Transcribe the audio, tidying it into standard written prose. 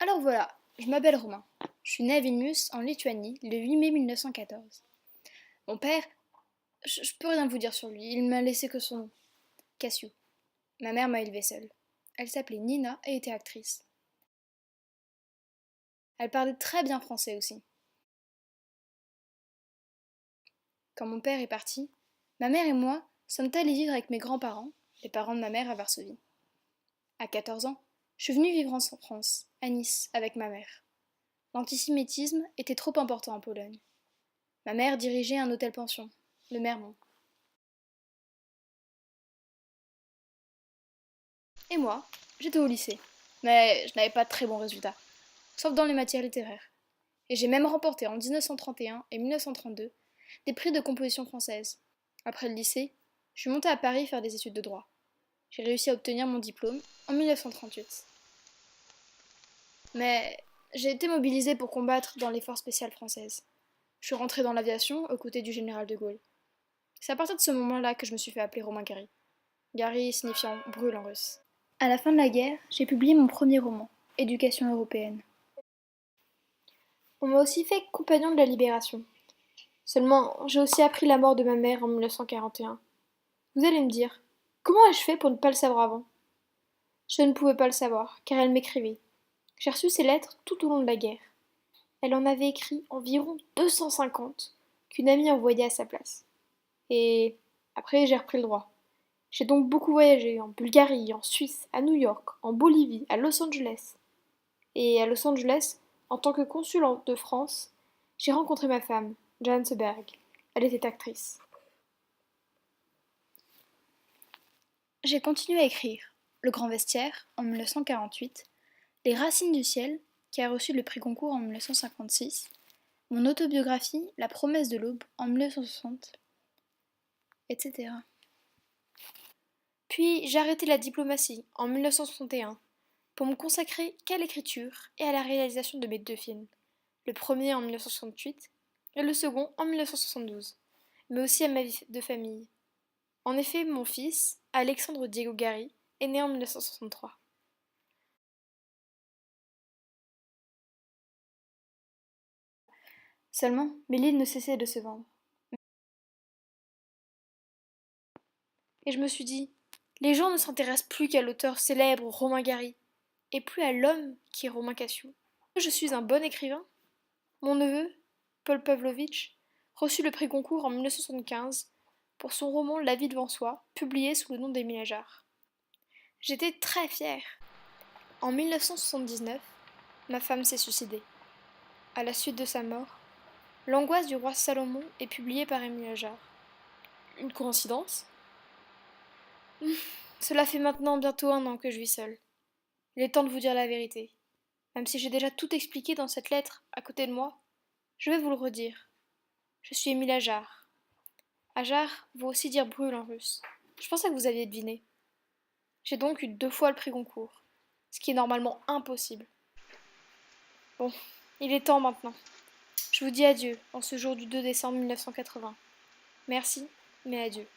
Alors voilà, je m'appelle Romain. Je suis né à Vilnius, en Lituanie, le 8 mai 1914. Mon père, je peux rien vous dire sur lui, il m'a laissé que son nom, Cassius. Ma mère m'a élevée seule. Elle s'appelait Nina et était actrice. Elle parlait très bien français aussi. Quand mon père est parti, ma mère et moi sommes allés vivre avec mes grands-parents, les parents de ma mère à Varsovie. À 14 ans, je suis venue vivre en France, à Nice, avec ma mère. L'antisémitisme était trop important en Pologne. Ma mère dirigeait un hôtel-pension, le Mermont. Et moi, j'étais au lycée. Mais je n'avais pas de très bons résultats, sauf dans les matières littéraires. Et j'ai même remporté en 1931 et 1932 des prix de composition française. Après le lycée, je suis montée à Paris faire des études de droit. J'ai réussi à obtenir mon diplôme en 1938. Mais j'ai été mobilisée pour combattre dans les forces spéciales françaises. Je suis rentrée dans l'aviation aux côtés du général de Gaulle. C'est à partir de ce moment-là que je me suis fait appeler Romain Gary. Gary signifiant brûle en russe. À la fin de la guerre, j'ai publié mon premier roman, Éducation européenne. On m'a aussi fait compagnon de la Libération. Seulement, j'ai aussi appris la mort de ma mère en 1941. Vous allez me dire, comment ai-je fait pour ne pas le savoir avant? Je ne pouvais pas le savoir, car elle m'écrivait. J'ai reçu ses lettres tout au long de la guerre. Elle en avait écrit environ 250 qu'une amie envoyait à sa place. Et après, j'ai repris le droit. J'ai donc beaucoup voyagé en Bulgarie, en Suisse, à New York, en Bolivie, à Los Angeles. Et à Los Angeles, en tant que consul de France, j'ai rencontré ma femme, Jan Seberg. Elle était actrice. J'ai continué à écrire Le Grand Vestiaire en 1948, Les Racines du ciel, qui a reçu le prix Goncourt en 1956, mon autobiographie La promesse de l'aube en 1960, etc. Puis j'ai arrêté la diplomatie en 1961 pour me consacrer qu'à l'écriture et à la réalisation de mes deux films, le premier en 1968 et le second en 1972, mais aussi à ma vie de famille. En effet, mon fils, Alexandre Diego Gary, est né en 1963. Seulement, mes livres ne cessaient de se vendre. Et je me suis dit, les gens ne s'intéressent plus qu'à l'auteur célèbre Romain Gary, et plus à l'homme qui est Romain Cassius. Je suis un bon écrivain. Mon neveu, Paul Pavlovitch, reçut le prix Goncourt en 1975 pour son roman La vie devant soi, publié sous le nom d'Émile Ajar. J'étais très fière. En 1979, ma femme s'est suicidée. À la suite de sa mort, L'angoisse du roi Salomon est publiée par Émile Ajar. Une coïncidence? Cela fait maintenant bientôt 1 an que je vis seule. Il est temps de vous dire la vérité. Même si j'ai déjà tout expliqué dans cette lettre à côté de moi, je vais vous le redire. Je suis Émile Ajar. Ajar veut aussi dire brûle en russe. Je pensais que vous aviez deviné. J'ai donc eu 2 fois le prix Goncourt, ce qui est normalement impossible. Bon, il est temps maintenant. Je vous dis adieu en ce jour du 2 décembre 1980. Merci, mais adieu.